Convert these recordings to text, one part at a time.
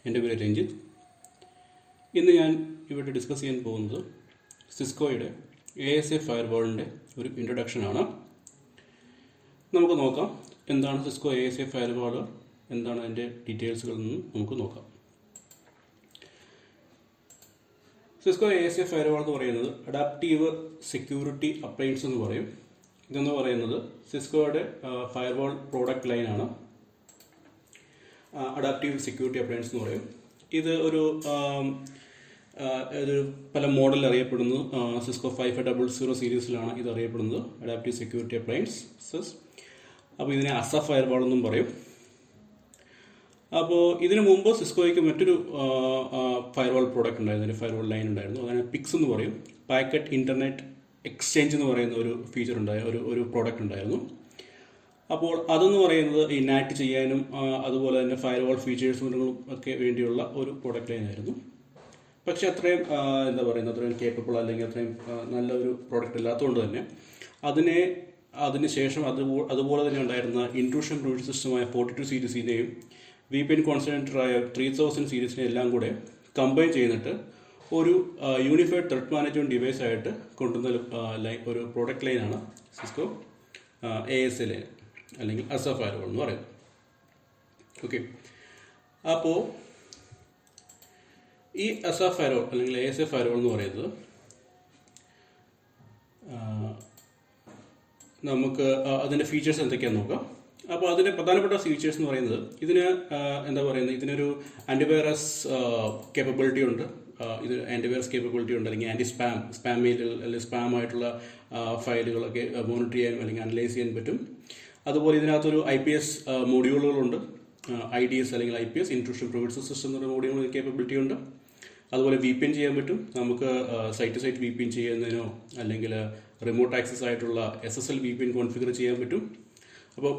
എൻ്റെ പേര് രഞ്ജിത്ത്. ഇന്ന് ഞാൻ ഇവിടെ ഡിസ്കസ് ചെയ്യാൻ പോകുന്നത് സിസ്കോയുടെ ASA ഫയർവാളിൻ്റെ ഒരു ഇൻട്രൊഡക്ഷനാണ്. നമുക്ക് നോക്കാം എന്താണ് സിസ്കോ ASA ഫയർവാൾ, എന്താണ് അതിൻ്റെ ഡീറ്റെയിൽസുകളിൽ നിന്ന് നമുക്ക് നോക്കാം. സിസ്കോ ASA ഫയർവാൾ എന്ന് പറയുന്നത് അഡാപ്റ്റീവ് സെക്യൂരിറ്റി അപ്ലയൻസ് എന്ന് പറയും. ഇതെന്ന് പറയുന്നത് സിസ്കോയുടെ ഫയർവാൾ പ്രോഡക്റ്റ് ലൈനാണ്. അഡാപ്റ്റീവ് സെക്യൂരിറ്റി അപ്ലയൻസ് എന്ന് പറയും. ഇത് ഒരു പല മോഡലിൽ അറിയപ്പെടുന്നു. സിസ്കോ 5500 സീരീസിലാണ് ഇത് അറിയപ്പെടുന്നത്, അഡാപ്റ്റീവ് സെക്യൂരിറ്റി അപ്ലയൻസസ്. അപ്പോൾ ഇതിനെ അസ ഫയർവാൾ എന്നും പറയും. അപ്പോൾ ഇതിനു മുമ്പ് സിസ്കോയ്ക്ക് മറ്റൊരു ഫയർവാൾ പ്രോഡക്റ്റ് ഉണ്ടായിരുന്നു, ഒരു ഫയർവാൾ ലൈൻ ഉണ്ടായിരുന്നു. അതാണ് പിക്സ് എന്ന് പറയും. പാക്കറ്റ് ഇൻ്റർനെറ്റ് എക്സ്ചേഞ്ച് എന്ന് പറയുന്ന ഒരു ഫീച്ചർ ഒരു പ്രോഡക്റ്റ് ഉണ്ടായിരുന്നു. അപ്പോൾ അതെന്ന് പറയുന്നത് ഈ നാറ്റ് ചെയ്യാനും അതുപോലെ തന്നെ ഫയർവാൾ ഫീച്ചേഴ്സും ഒക്കെ വേണ്ടിയുള്ള ഒരു പ്രോഡക്റ്റ് ലൈൻ ആയിരുന്നു. പക്ഷെ അത്രയും അത്രയും കേപ്പബിൾ അല്ലെങ്കിൽ അത്രയും നല്ല ഒരു പ്രോഡക്റ്റ് അല്ലാത്തതുകൊണ്ട് തന്നെ അതിന് ശേഷം അതുപോലെ തന്നെ ഉണ്ടായിരുന്ന ഇൻട്രൂഷൻ പ്രൊവിഷൻ സിസ്റ്റമായ 42 സീരീസിനെയും VPN കോൺസെൻട്രേറ്ററായ 3000 സീരീസിനെ എല്ലാം കൂടെ കമ്പൈൻ ചെയ്തിട്ട് ഒരു യൂണിഫൈഡ് ത്രെറ്റ് മാനേജ്മെൻറ്റ് ഡിവൈസ് ആയിട്ട് കൊണ്ടുവന്ന ഒരു പ്രോഡക്റ്റ് ലൈനാണ് സിസ്കോ ASA ലൈൻ അല്ലെങ്കിൽ അസ ഫയർവാൾ എന്ന് പറയുന്നത്. ഓക്കെ, അപ്പോൾ ഈ അസ ഫയർവാൾ അല്ലെങ്കിൽ ASA ഫയർവാൾ എന്ന് പറയുന്നത് നമുക്ക് അതിൻ്റെ ഫീച്ചേഴ്സ് എന്തൊക്കെയാണെന്ന് നോക്കാം. അപ്പോൾ അതിൻ്റെ പ്രധാനപ്പെട്ട ഫീച്ചേഴ്സ് എന്ന് പറയുന്നത് ഇതിനൊരു ആൻറ്റിവൈറസ് കേപ്പബിലിറ്റി ഉണ്ട്. ഇത് ആൻറ്റിവൈറസ് കേപ്പബിലിറ്റി ഉണ്ട്, അല്ലെങ്കിൽ സ്പാം മെയിലുകൾ അല്ലെങ്കിൽ സ്പാം ആയിട്ടുള്ള ഫയലുകളൊക്കെ മോണിറ്റർ ചെയ്യാനും അല്ലെങ്കിൽ അനലൈസ് ചെയ്യാൻ പറ്റും. അതുപോലെ ഇതിനകത്തൊരു IPS മോഡ്യൂളുകളുണ്ട്. IDS അല്ലെങ്കിൽ IPS ഇൻട്രൂഷൻ പ്രൊവിഷൻ സിസ്റ്റം എന്നൊരു മോഡ്യൂൾ കേപ്പബിലിറ്റി ഉണ്ട്. അതുപോലെ VPN ചെയ്യാൻ പറ്റും. നമുക്ക് സൈറ്റ് ടു സൈറ്റ് VPN ചെയ്യുന്നതിനോ അല്ലെങ്കിൽ റിമോട്ട് ആക്സസ് ആയിട്ടുള്ള SSL VPN കോൺഫിഗർ ചെയ്യാൻ പറ്റും. അപ്പോൾ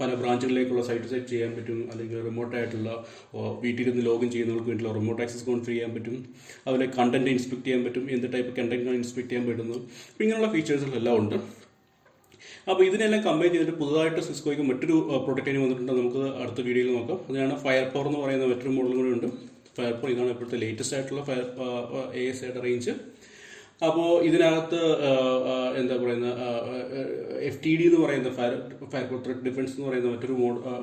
പല ബ്രാഞ്ചുകളിലേക്കുള്ള സൈറ്റ് ടു സൈറ്റ് ചെയ്യാൻ പറ്റും, അല്ലെങ്കിൽ റിമോട്ടായിട്ടുള്ള വീട്ടിലിരുന്ന് ലോഗിൻ ചെയ്യുന്നവർക്ക് വേണ്ടിയുള്ള റിമോട്ട് ആക്സസ് കോൺഫിഗർ ചെയ്യാൻ പറ്റും. അതുപോലെ കണ്ടന്റ് ഇൻസ്പെക്ട് ചെയ്യാൻ പറ്റും, എന്ത് ടൈപ്പ് കണ്ടന്റാണ് ഇൻസ്പെക്ട് ചെയ്യാൻ പറ്റുന്നത്. അപ്പോൾ ഇങ്ങനെയുള്ള ഫീച്ചേഴ്സുകളെല്ലാം ഉണ്ട്. അപ്പോൾ ഇതിനെല്ലാം കമ്പൈൻ ചെയ്തിട്ട് പുതുതായിട്ട് സിസ്കോയ്ക്ക് മറ്റൊരു പ്രൊഡക്റ്റിന് വന്നിട്ടുണ്ട്. നമുക്ക് അടുത്ത വീഡിയോയിൽ നോക്കാം. അതിനാണ് ഫയർ പവർ എന്ന് പറയുന്ന മറ്റൊരു മോഡൽ കൂടി ഉണ്ട്. ഫയർ പവർ ഇതാണ് ഇപ്പോഴത്തെ ലേറ്റസ്റ്റ് ആയിട്ടുള്ള ASAയുടെ റേഞ്ച്. അപ്പോൾ ഇതിനകത്ത് FTD എന്ന് പറയുന്ന ഫയർ ത്രെറ്റ് ഡിഫൻസ് എന്ന് പറയുന്ന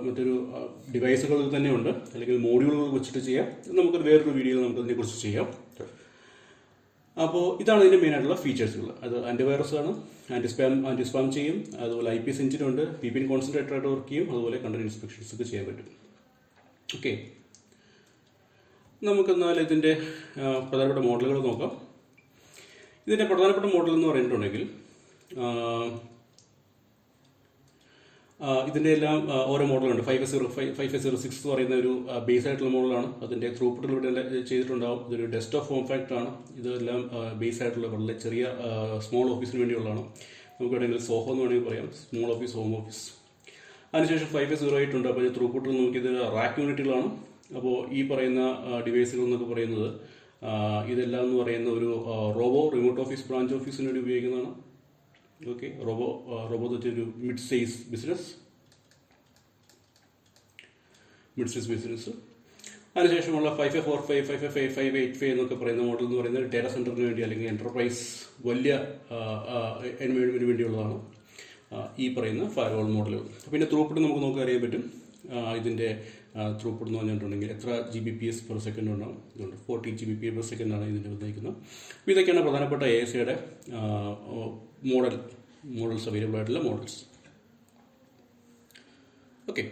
മറ്റൊരു ഡിവൈസുകളിൽ തന്നെ ഉണ്ട്, അല്ലെങ്കിൽ മോഡ്യൂളുകൾ വെച്ചിട്ട് ചെയ്യാം. നമുക്കൊരു വേറൊരു വീഡിയോയിൽ നമുക്കതിനെക്കുറിച്ച് ചെയ്യാം. അപ്പോൾ ഇതാണ് ഇതിൻ്റെ മെയിൻ ആയിട്ടുള്ള ഫീച്ചേഴ്സുകൾ. അത് ആൻറ്റിവൈറസ് ആണ്, ആൻറ്റിസ്പാം ചെയ്യും, അതുപോലെ IPS എഞ്ചിനുണ്ട്, VPN കോൺസെൻട്രേറ്റർ ആയിട്ട് വർക്ക് ചെയ്യും, അതുപോലെ കണ്ടന്റ് ഇൻസ്പെക്ഷൻസ് ഒക്കെ ചെയ്യാൻ പറ്റും. ഓക്കെ, നമുക്കെന്നാൽ ഇതിൻ്റെ പ്രധാനപ്പെട്ട മോഡലുകൾ നോക്കാം. ഇതിൻ്റെ പ്രധാനപ്പെട്ട മോഡൽ എന്ന് പറഞ്ഞിട്ടുണ്ടെങ്കിൽ ഇതിൻ്റെ എല്ലാം ഓരോ മോഡലുണ്ട്. 5506 എന്ന് പറയുന്ന ഒരു ബേസ് ആയിട്ടുള്ള മോഡലാണ്. അതിൻ്റെ ത്രൂപുട്ടിൽ ഇവിടെ ചെയ്തിട്ടുണ്ടാവും. ഇതൊരു ഡെസ്ക്ടോപ്പ് ഫോം ഫാക്ടറാണ്. ഇതെല്ലാം ബേസ് ആയിട്ടുള്ള വളരെ ചെറിയ സ്മോൾ ഓഫീസിന് വേണ്ടിയുള്ളതാണ്. നമുക്ക് വേണമെങ്കിൽ സോഹോ എന്ന് വേണമെങ്കിൽ പറയാം, സ്മോൾ ഓഫീസ്, ഹോം ഓഫീസ്. അതിനുശേഷം 5508 ഉണ്ട്. അപ്പോൾ ത്രൂപുട്ടിൽ നോക്കിയത് റാക്ക് യൂണിറ്റുകളാണ്. അപ്പോൾ ഈ പറയുന്ന ഡിവൈസുകൾ എന്നൊക്കെ പറയുന്നത് ഇതെല്ലാം എന്ന് പറയുന്ന ഒരു റോബോ റിമോട്ട് ഓഫീസ് ബ്രാഞ്ച് ഓഫീസിന് വേണ്ടി ഉപയോഗിക്കുന്നതാണ്. ഓക്കെ, റോബോ എന്ന് വെച്ചൊരു മിഡ് സൈസ് ബിസിനസ്. അതിനുശേഷമുള്ള 5545, 5585 എന്നൊക്കെ പറയുന്ന മോഡൽ എന്ന് പറയുന്നത് ഡേറ്റാ സെൻറ്ററിന് വേണ്ടി അല്ലെങ്കിൽ എൻ്റർപ്രൈസ് വലിയ എൻവയോൺമെൻറ്റിന് വേണ്ടിയുള്ളതാണ് ഈ പറയുന്ന ഫയർവാൾ മോഡലുകൾ. പിന്നെ ത്രൂപുട്ട് നമുക്ക് നോക്കി അറിയാൻ പറ്റും. ഇതിൻ്റെ ത്രൂപുട്ട് എന്ന് പറഞ്ഞിട്ടുണ്ടെങ്കിൽ എത്ര Gbps പെർ സെക്കൻഡ് ഉണ്ടാവും. ഇതുണ്ട് 40 Gbps പെർ സെക്കൻഡ് ആണ് ഇതിൻ്റെ ഉദ്ദേശിക്കുന്നത്. അപ്പോൾ ഇതൊക്കെയാണ് പ്രധാനപ്പെട്ട ASAയുടെ മോഡൽസ് അവൈലബിൾ ആയിട്ടുള്ള മോഡൽസ്. ഓക്കെ,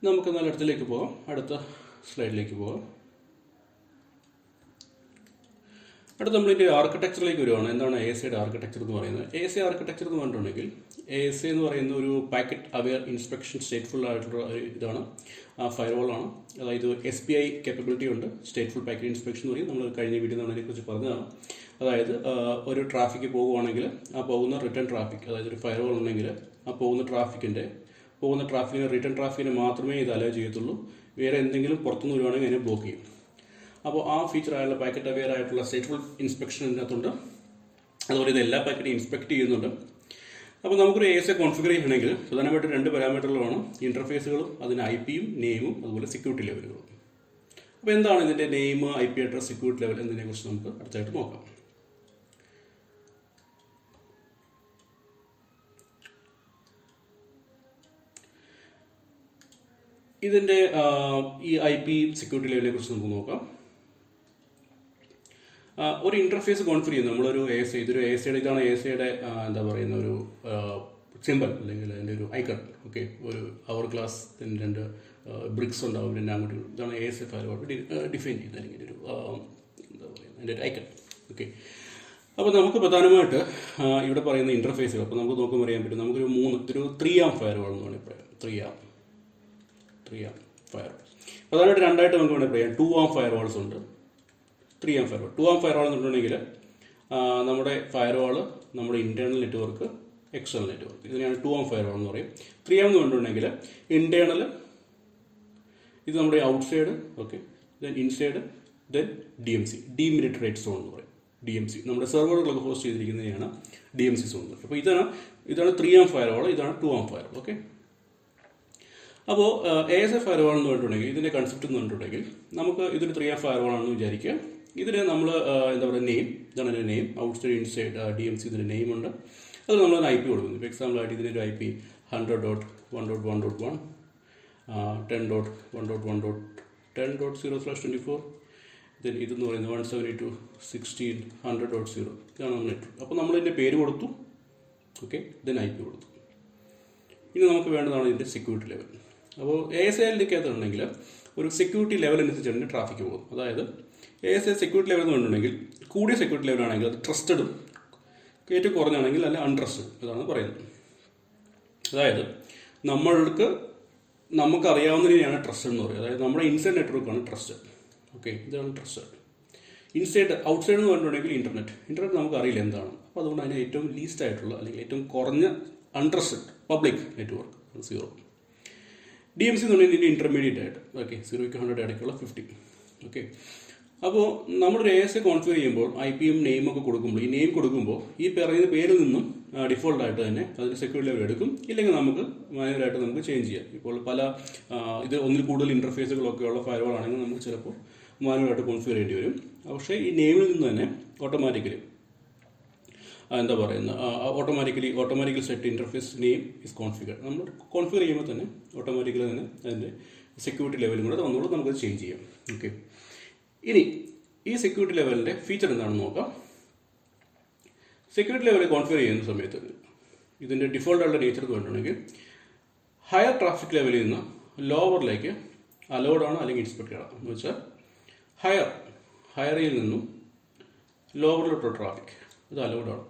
നമുക്കെന്നാൽ അടുത്ത സ്ലൈഡിലേക്ക് പോകാം. അടുത്ത നമ്മളിൻ്റെ ആർക്കിടെക്ചറിലേക്ക് വരുവാണ്. എന്താണ് ASAയുടെ ആർക്കിടെക്ചർ എന്ന് പറയുന്നത്? ASA ആർക്കിടെക്ചർ എന്ന് പറഞ്ഞിട്ടുണ്ടെങ്കിൽ ASA എന്ന് പറയുന്ന ഒരു പാക്കറ്റ് അവെയർ ഇൻസ്പെക്ഷൻ സ്റ്റേറ്റ്ഫുൾ ആയിട്ടുള്ള ഇതാണ്, ഫയർവാളാണ്. അതായത് SPI കേപ്പബിലിറ്റി ഉണ്ട്. സ്റ്റേറ്റ്ഫുൾ പാക്കറ്റ് ഇൻസ്പെക്ഷൻ എന്ന് പറയും. നമ്മൾ കഴിഞ്ഞ വീഡിയോ അതിനെക്കുറിച്ച് പറഞ്ഞതാണ്. അതായത് ഒരു ട്രാഫിക്ക് പോകുകയാണെങ്കിൽ ആ പോകുന്ന റിട്ടേൺ ട്രാഫിക്, അതായത് ഒരു ഫയർവാൾ ഉണ്ടെങ്കിൽ ആ പോകുന്ന ട്രാഫിക്കിന് റിട്ടേൺ ട്രാഫിക്കിന് മാത്രമേ ഇത് അലോ ചെയ്യത്തുള്ളൂ. വേറെ എന്തെങ്കിലും പുറത്തുനിന്ന് വരുവാണെങ്കിൽ അതിനെ ബ്ലോക്ക് ചെയ്യും. അപ്പോൾ ആ ഫീച്ചർ ആയുള്ള പാക്കറ്റ് അവെയർ ആയിട്ടുള്ള സ്റ്റേറ്റ്ഫുൾ ഇൻസ്പെക്ഷൻ ഇതിനകത്തുണ്ട്. അതുപോലെ ഇത് എല്ലാ പാക്കറ്റും ഇൻസ്പെക്ട് ചെയ്യുന്നുണ്ട്. അപ്പോൾ നമുക്കൊരു ASA കോൺഫിഗർ ചെയ്യണമെങ്കിൽ പ്രധാനമായിട്ട് 2 പാരാമീറ്ററുകളാണ്, ഇൻ്റർഫേസുകളും അതിന് IP-യും നെയിമും അതുപോലെ സെക്യൂരിറ്റി ലെവലുകളും. അപ്പോൾ എന്താണ് ഇതിൻ്റെ name, IP address, security level എന്നതിനെക്കുറിച്ച് നമുക്ക് അടുത്തായിട്ട് നോക്കാം. ഇതിൻ്റെ ഈ IP സെക്യൂരിറ്റി ലെവലിനെ കുറിച്ച് നമുക്ക് നോക്കാം. ഒരു ഇൻ്റർഫേസ് കോൺഫിഗർ ചെയ്യുന്നത് നമ്മളൊരു ASA, ഇതൊരു ASAയുടെ, ഇതാണ് ASAയുടെ എന്താ പറയുന്ന ഒരു സിമ്പിൾ അല്ലെങ്കിൽ അതിൻ്റെ ഒരു ഐക്കൺ. ഓക്കെ, ഒരു അവർ ക്ലാസ്, 2 ബ്രിക്സ് ഉണ്ടാവും, പിന്നെ അങ്ങോട്ട്, ഇതാണ് ASA ഫയർവാൾ ഡിഫൈൻ ചെയ്യുന്നത്, അല്ലെങ്കിൽ ഒരു എന്താ പറയുന്നത് അതിൻ്റെ ഒരു ഐക്കൺ. ഓക്കെ, അപ്പോൾ നമുക്ക് പ്രധാനമായിട്ട് ഇവിടെ പറയുന്ന ഇൻ്റർഫേസുകൾ അപ്പോൾ നമുക്ക് നോക്കുമ്പോൾ അറിയാൻ പറ്റും. നമുക്കൊരു 3 ഫയർവാൾ എന്ന് വേണമെങ്കിൽ പറയാം. 3 ഫയർവാൾ പ്രധാനമായിട്ട് 2ആയിട്ട് നമുക്ക് വേണമെങ്കിൽ പറയാം. 2 ഫയർവാൾസ് ഉണ്ട്, 3 ഫയർവാൾ. 2 ഫയർവാൾ എന്ന് പറഞ്ഞിട്ടുണ്ടെങ്കിൽ നമ്മുടെ ഫയർവാൾ നമ്മുടെ ഇൻറ്റേർണൽ നെറ്റ്വർക്ക്, എക്സ്റ്റേണൽ നെറ്റ്വർക്ക്, ഇതിനെയാണ് 2 ഫയർവാൾ എന്ന് പറയും. 3 എന്ന് പറഞ്ഞിട്ടുണ്ടെങ്കിൽ ഇൻറ്റേർണൽ, ഇത് നമ്മുടെ outside, okay, then inside, then DMC, demilitarised zone എന്ന് പറയും. DMC നമ്മുടെ സെർവറുകളൊക്കെ ഹോസ്റ്റ് ചെയ്തിരിക്കുന്നതാണ് DMC സോൺ. അപ്പോൾ ഇതാണ് 3 ഫയർവാൾ, ഇതാണ് 2 ഫയർവാൾ. ഓക്കെ, അപ്പോൾ ASA ഫയർവാൾ എന്ന് പറഞ്ഞിട്ടുണ്ടെങ്കിൽ ഇതിൻ്റെ കൺസെപ്റ്റ് എന്ന് പറഞ്ഞിട്ടുണ്ടെങ്കിൽ നമുക്ക് ഇതൊരു 3 ഫയർവാൾ ആണെന്ന് വിചാരിക്കുക. ഇതിന് നമ്മൾ എന്താ പറയുക, നെയിം, ഇതാണ് എൻ്റെ നെയിം, ഔട്ട്സൈഡ്, ഇൻസൈഡ്, DMC, ഇതിൻ്റെ നെയിം ഉണ്ട്. അത് നമ്മളൊരു IP കൊടുക്കുന്നു. ഇപ്പോൾ എക്സാമ്പിളായിട്ട് ഇതിനൊരു IP 100.1.1.1, 10.1.1.10.0/24, ദെൻ ഇതെന്ന് പറയുന്നത് 172.16.100.0, ഇതാണ് നമ്മൾ നെറ്റ്വർക്ക്. അപ്പോൾ നമ്മളിതിൻ്റെ പേര് കൊടുത്തു, ഓക്കെ, ദെൻ IP കൊടുത്തു. ഇനി നമുക്ക് വേണ്ടതാണ് ഇതിൻ്റെ സെക്യൂരിറ്റി ലെവൽ. അപ്പോൾ ASAയിലേക്കകത്തുണ്ടെങ്കിൽ ഒരു സെക്യൂരിറ്റി ലെവൽ അനുസരിച്ചാണ് ട്രാഫിക് പോകും. അതായത് ASA സെക്യൂരിറ്റി ലെവൽ എന്ന് പറഞ്ഞിട്ടുണ്ടെങ്കിൽ കൂടിയ സെക്യൂരിറ്റി ലെവലാണെങ്കിൽ അത് ട്രസ്റ്റഡും, ഏറ്റവും കുറഞ്ഞാണെങ്കിൽ അല്ല അൺട്രസ്റ്റഡ്, ഇതാണ് പറയുന്നത്. അതായത് നമുക്കറിയാവുന്നതിനെയാണ് ട്രസ്റ്റഡ് എന്ന് പറയുന്നത്. അതായത് നമ്മുടെ ഇൻസൈഡ് നെറ്റ്വർക്കാണ് ട്രസ്റ്റഡ്. ഓക്കെ, ഇതാണ് ട്രസ്റ്റഡ്. ഔട്ട്സൈഡ് എന്ന് പറഞ്ഞിട്ടുണ്ടെങ്കിൽ ഇൻ്റർനെറ്റ് നമുക്കറിയില്ല എന്താണ്. അപ്പോൾ അതുകൊണ്ട് അതിന് ഏറ്റവും ലീസ്റ്റ് ആയിട്ടുള്ള അല്ലെങ്കിൽ ഏറ്റവും കുറഞ്ഞ അൺട്രസ്റ്റഡ് പബ്ലിക് നെറ്റ്വർക്ക് 0. DMC എന്ന് പറഞ്ഞാൽ ഇതിൻ്റെ ഇൻ്റർമീഡിയറ്റ് ആയിട്ട്, ഓക്കെ, 0-100 ഇടയ്ക്കുള്ള 50. ഓക്കെ, അപ്പോൾ നമ്മളൊരു ASA കോൺഫിഗർ ചെയ്യുമ്പോൾ IP-യും നെയിമൊക്കെ കൊടുക്കുമ്പോൾ, ഈ നെയിം കൊടുക്കുമ്പോൾ ഈ പറയുന്ന പേരിൽ നിന്നും ഡിഫോൾട്ടായിട്ട് തന്നെ അതിൻ്റെ സെക്യൂരിറ്റി ലെവൽ എടുക്കും. ഇല്ലെങ്കിൽ നമുക്ക് മാനുവലായിട്ട് നമുക്ക് ചേഞ്ച് ചെയ്യാം. ഇപ്പോൾ പല ഇത് ഒന്നിൽ കൂടുതൽ ഇൻ്റർഫേസുകളൊക്കെ ഉള്ള ഫയർവാൾ ആണെങ്കിൽ നമുക്ക് ചിലപ്പോൾ മാനുവലായിട്ട് കോൺഫിഗർ ചെയ്യേണ്ടി വരും. പക്ഷേ ഈ നെയിമിൽ നിന്ന് തന്നെ ഓട്ടോമാറ്റിക്കലി എന്താ പറയുന്നത്, automatically set interface name is configure. നമ്മൾ കോൺഫിഗർ ചെയ്യുമ്പോൾ തന്നെ ഓട്ടോമാറ്റിക്കലി തന്നെ അതിൻ്റെ സെക്യൂരിറ്റി ലെവലും കൂടെ വന്നോളൂ, നമുക്കത് ചേഞ്ച് ചെയ്യാം. ഓക്കെ, ഇനി ഈ സെക്യൂരിറ്റി ലെവലിൻ്റെ ഫീച്ചർ എന്താണെന്ന് നോക്കാം. സെക്യൂരിറ്റി ലെവൽ കോൺഫിഗർ ചെയ്യുന്ന സമയത്ത് ഇതിൻ്റെ ഡിഫോൾട്ടായിട്ടുള്ള നേച്ചർ എന്ന് പറഞ്ഞിട്ടുണ്ടെങ്കിൽ ഹയർ ട്രാഫിക് ലെവലിൽ നിന്ന് ലോവറിലേക്ക് അലൗഡാണ് അല്ലെങ്കിൽ എക്സ്പെക്റ്റഡ് ആണ്. എന്ന് വെച്ചാൽ ഹയറിൽ നിന്നും ലോവറിലോട്ടുള്ള ട്രാഫിക് ഇത് അലൗഡാണ്.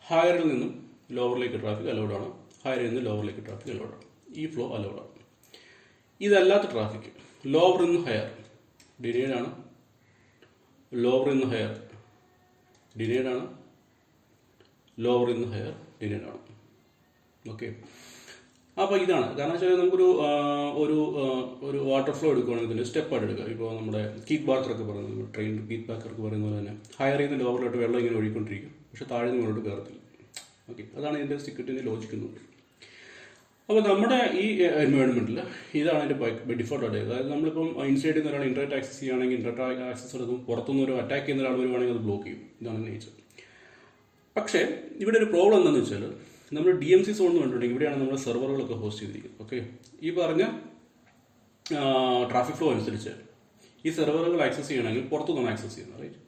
ഹയറിൽ നിന്നും ലോവറിലേക്ക് ട്രാഫിക് അലൗഡാണ്, ഹയറിൽ നിന്ന് ലോവറിലേക്ക് ട്രാഫിക് അലൗഡാണ്. ഈ ഫ്ലോ അലൗഡാണ്. ഇതല്ലാത്ത ട്രാഫിക് ലോവറിൽ നിന്ന് ഹയർ ഡിനേഡ് ആണ്, ലോവറിൽ നിന്ന് ഹയർ ഡിനേഡ് ആണ്, ലോവറിൽ നിന്ന് ഹയർ ഡിനേഡ് ആണ്. ഓക്കെ, അപ്പോൾ ഇതാണ് കാരണം വെച്ചാൽ നമുക്കൊരു ഒരു വാട്ടർ ഫ്ലോ എടുക്കുകയാണെങ്കിൽ ഇതിൻ്റെ സ്റ്റെപ്പായിട്ട് എടുക്കുക. ഇപ്പോൾ നമ്മുടെ കീറ്റ് ബാർക്കറൊക്കെ പറയുന്നത്, ട്രെയിൻ കീറ്റ് ബാർക്കറൊക്കെ പറയുന്നത് പോലെ തന്നെ ഹയറിൽ നിന്ന് ലോവറിലോട്ട് വെള്ളം ഇങ്ങനെ ഒഴുകിക്കൊണ്ടിരിക്കും, പക്ഷെ താഴെ നിന്ന് മുന്നോട്ട് കയറത്തില്ല. ഓക്കെ, അതാണ് ഇതിൻ്റെ സെക്യൂരിറ്റിൻ്റെ ലോജിക്കുന്നുണ്ട്. അപ്പോൾ നമ്മുടെ ഈ എൻവയോൺമെൻറ്റിൽ ഇതാണ് അതിൻ്റെ ഡിഫോൾട്ടായിട്ട്. അതായത് നമ്മളിപ്പം ഇൻസൈഡിൽ നിന്ന് ഒരാൾ ഇൻ്റർനെറ്റ് ആക്സസ് ചെയ്യുകയാണെങ്കിൽ ഇൻ്റർനെറ്റ് ആക്സസ് എടുക്കും, പുറത്തുനിന്ന് ഒരു അറ്റാക്ക് ചെയ്യുന്ന ഒരാൾ വരുവാണെങ്കിൽ അത് ബ്ലോക്ക് ചെയ്യും. ഇതാണ് നേച്ചർ. പക്ഷേ ഇവിടെ ഒരു പ്രോബ്ലം എന്താണെന്ന് വെച്ചാൽ നമ്മൾ DMC സോൺ എന്ന് പറഞ്ഞിട്ടുണ്ടെങ്കിൽ ഇവിടെയാണ് നമ്മുടെ സെർവറുകളൊക്കെ ഹോസ്റ്റ് ചെയ്തിരിക്കുന്നത്. ഓക്കെ, ഈ പറഞ്ഞ ട്രാഫിക് ഫ്ലോ അനുസരിച്ച് ഈ സെർവറുകൾ ആക്സസ് ചെയ്യണമെങ്കിൽ പുറത്തുനിന്നാണ് ആക്സസ് ചെയ്യുന്നത്, റൈറ്റ്?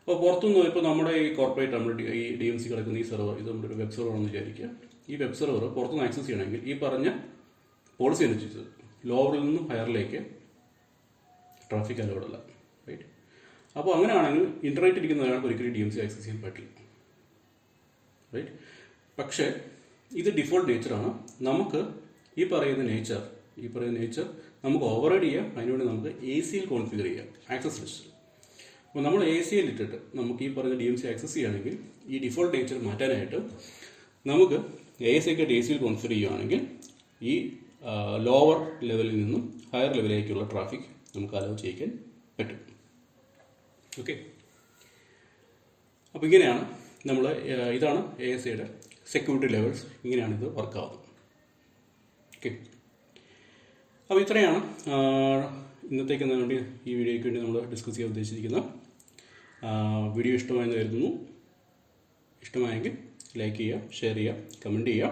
അപ്പോൾ പുറത്തുനിന്ന് ഇപ്പോൾ നമ്മുടെ ഈ കോർപ്പറേറ്റ് നമ്മുടെ ഈ DMC കിടക്കുന്ന ഈ സെർവർ, ഇത് നമ്മുടെ ഒരു വെബ് സെർവറാണെന്ന് വിചാരിക്കുക. ഈ വെബ് സെർവർ പുറത്തുനിന്ന് ആക്സസ് ചെയ്യണമെങ്കിൽ ഈ പറഞ്ഞ പോളിസി അനുസരിച്ച് ലോവറിൽ നിന്നും ഹയറിലേക്ക് ട്രാഫിക് അലൗഡല്ല, റൈറ്റ്? അപ്പോൾ അങ്ങനെയാണെങ്കിൽ ഇൻ്റർനെറ്റ് ഇരിക്കുന്ന ഒരാൾക്ക് ഒരിക്കലും DMC ആക്സസ് ചെയ്യാൻ പറ്റില്ല, റൈറ്റ്? പക്ഷേ ഇത് ഡിഫോൾട്ട് നേച്ചറാണ്. നമുക്ക് ഈ പറയുന്ന നേച്ചർ നമുക്ക് ഓവർറൈഡ് ചെയ്യാം. അതിനുവേണ്ടി നമുക്ക് ACL കോൺഫിഗർ ചെയ്യാം, ആക്സസ് ലിസ്റ്റ്. അപ്പോൾ നമ്മൾ ACL ഇട്ടിട്ട് നമുക്ക് ഈ പറയുന്ന DMC ആക്സസ് ചെയ്യുകയാണെങ്കിൽ ഈ ഡിഫോൾട്ട് നേച്ചർ മാറ്റാനായിട്ട് നമുക്ക് ACL കോൺഫിഗർ ചെയ്യുകയാണെങ്കിൽ ഈ ലോവർ ലെവലിൽ നിന്നും ഹയർ ലെവലിലേക്കുള്ള ട്രാഫിക് നമുക്ക് അലോ ചെയ്യിക്കാൻ പറ്റും. ഓക്കെ, അപ്പോൾ ഇങ്ങനെയാണ് നമ്മൾ ഇതാണ് ASAയുടെ സെക്യൂരിറ്റി ലെവൽസ്, ഇങ്ങനെയാണിത് വർക്കാവുന്നത്. ഓക്കെ, അപ്പോൾ ഇത്രയാണ് ഇന്നത്തേക്ക് വേണ്ടി ഈ വീഡിയോയ്ക്ക് വേണ്ടി നമ്മൾ ഡിസ്കസ് ചെയ്യാൻ ഉദ്ദേശിച്ചിരിക്കുന്നത്. വീഡിയോ ഇഷ്ടമായെന്ന് കരുതുന്നു. ഇഷ്ടമായെങ്കിൽ ലൈക്ക് ചെയ്യുക, ഷെയർ ചെയ്യുക, കമൻറ്റ് ചെയ്യുക.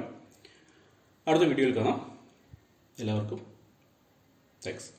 അടുത്ത വീഡിയോയിൽ കാണാം. എല്ലാവർക്കും താങ്ക്സ്.